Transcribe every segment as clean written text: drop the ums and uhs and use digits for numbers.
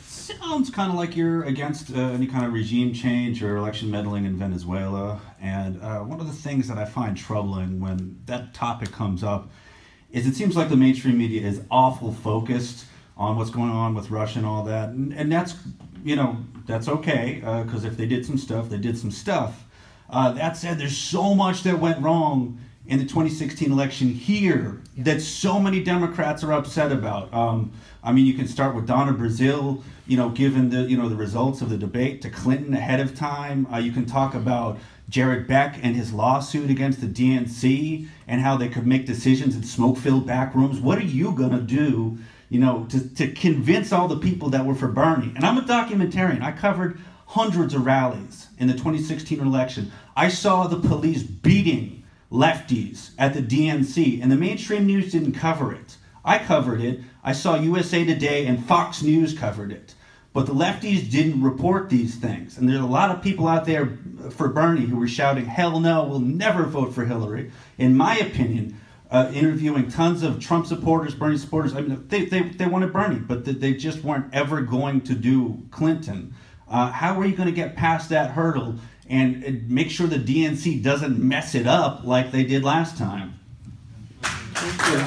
Sounds kind of like you're against any kind of regime change or election meddling in Venezuela. And one of the things that I find troubling when that topic comes up is it seems like the mainstream media is awful focused on what's going on with Russia and all that. And that's, you know, that's okay, because if they did some stuff, they did some stuff. That said, there's so much that went wrong in the 2016 election here that so many Democrats are upset about. I mean, you can start with Donna Brazile, you know, given the, you know, the results of the debate to Clinton ahead of time. You can talk about Jared Beck and his lawsuit against the DNC and how they could make decisions in smoke-filled back rooms. What are you gonna do, you know, to convince all the people that were for Bernie? And I'm a documentarian. I covered hundreds of rallies in the 2016 election. I saw the police beating lefties at the DNC, and the mainstream news didn't cover it. I covered it. I saw USA Today and Fox News covered it. But the lefties didn't report these things. And there's a lot of people out there for Bernie who were shouting, hell no, we'll never vote for Hillary. In my opinion, interviewing tons of Trump supporters, Bernie supporters, I mean, they wanted Bernie, but they just weren't ever going to do Clinton. How are you going to get past that hurdle and make sure the DNC doesn't mess it up like they did last time? Thank you.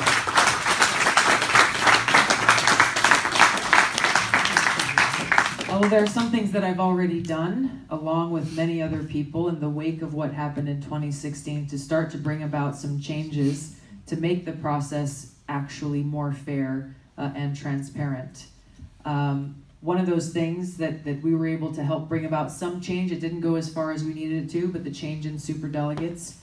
Well, there are some things that I've already done, along with many other people, in the wake of what happened in 2016, to start to bring about some changes to make the process actually more fair and transparent. One of those things that we were able to help bring about some change, it didn't go as far as we needed it to, but the change in superdelegates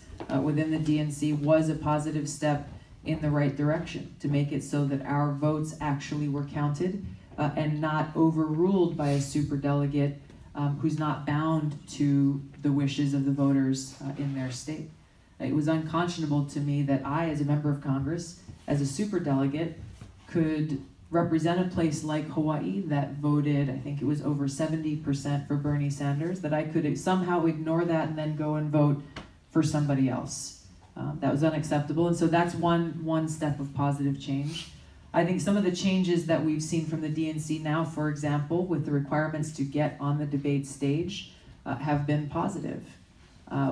within the DNC was a positive step in the right direction to make it so that our votes actually were counted and not overruled by a superdelegate who's not bound to the wishes of the voters in their state. It was unconscionable to me that I, as a member of Congress, as a superdelegate, could represent a place like Hawaii that voted, I think it was over 70% for Bernie Sanders, that I could somehow ignore that and then go and vote for somebody else. That was unacceptable, and so that's one step of positive change. I think some of the changes that we've seen from the DNC now, for example, with the requirements to get on the debate stage, have been positive.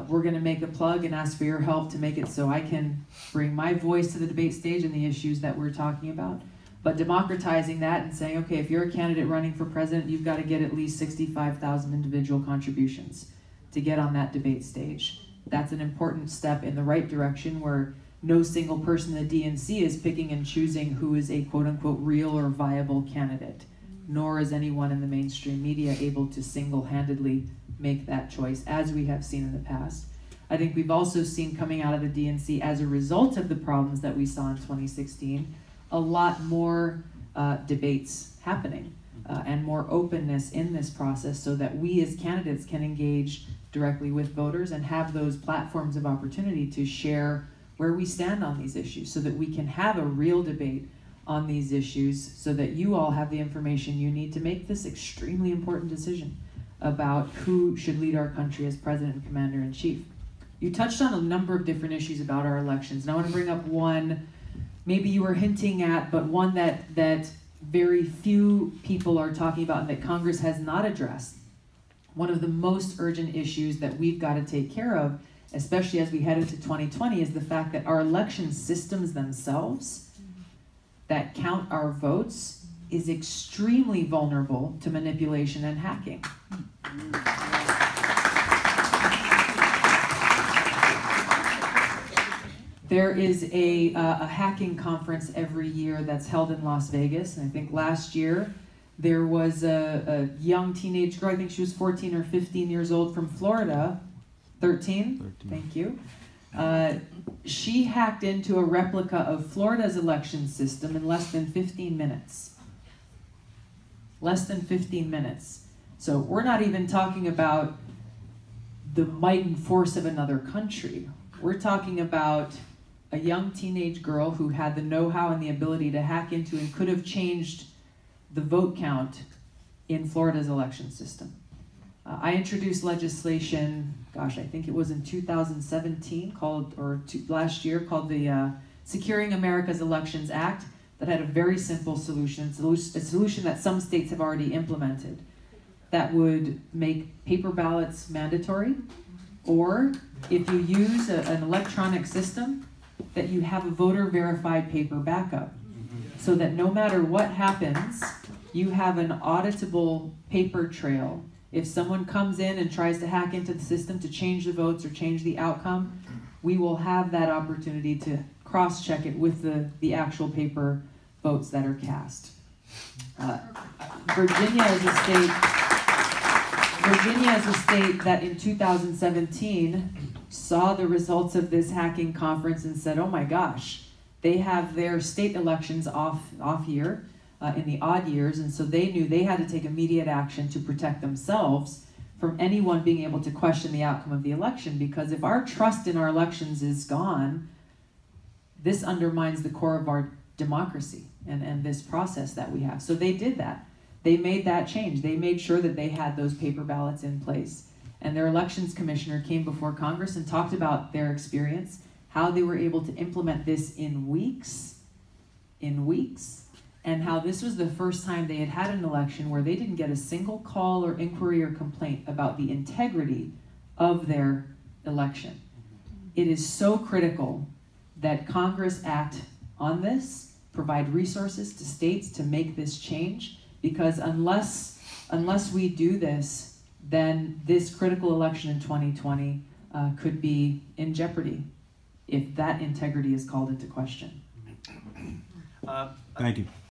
We're going to make a plug and ask for your help to make it so I can bring my voice to the debate stage and the issues that we're talking about. But democratizing that and saying, okay, if you're a candidate running for president, you've got to get at least 65,000 individual contributions to get on that debate stage. That's an important step in the right direction, where no single person in the DNC is picking and choosing who is a quote-unquote real or viable candidate, nor is anyone in the mainstream media able to single-handedly make that choice, as we have seen in the past. I think we've also seen, coming out of the DNC as a result of the problems that we saw in 2016, a lot more debates happening and more openness in this process, so that we as candidates can engage directly with voters and have those platforms of opportunity to share where we stand on these issues, so that we can have a real debate on these issues, so that you all have the information you need to make this extremely important decision about who should lead our country as President and Commander-in-Chief. You touched on a number of different issues about our elections, and I want to bring up one maybe you were hinting at, but one that very few people are talking about and that Congress has not addressed. One of the most urgent issues that we've got to take care of, especially as we head into 2020, is the fact that our election systems themselves that count our votes is extremely vulnerable to manipulation and hacking. There is a hacking conference every year that's held in Las Vegas, and I think last year there was a young teenage girl, I think she was 14 or 15 years old, from Florida. 13? Thank you. She hacked into a replica of Florida's election system in less than 15 minutes. Less than 15 minutes. So we're not even talking about the might and force of another country. We're talking about a young teenage girl who had the know-how and the ability to hack into and could have changed the vote count in Florida's election system. I introduced legislation, gosh, I think it was in 2017, last year, called the Securing America's Elections Act, that had a very simple solution, a solution that some states have already implemented, that would make paper ballots mandatory, or if you use an electronic system, that you have a voter verified paper backup, so that no matter what happens, you have an auditable paper trail. If someone comes in and tries to hack into the system to change the votes or change the outcome, we will have that opportunity to cross-check it with the actual paper votes that are cast. Virginia is a state that in 2017 saw the results of this hacking conference and said, oh my gosh, they have their state elections off year in the odd years, and so they knew they had to take immediate action to protect themselves from anyone being able to question the outcome of the election, because if our trust in our elections is gone, this undermines the core of our democracy and this process that we have. So they did that. They made that change. They made sure that they had those paper ballots in place. And their elections commissioner came before Congress and talked about their experience, how they were able to implement this in weeks, and how this was the first time they had an election where they didn't get a single call or inquiry or complaint about the integrity of their election. It is so critical that Congress act on this, provide resources to states to make this change, because unless we do this, then this critical election in 2020 could be in jeopardy if that integrity is called into question. Thank you.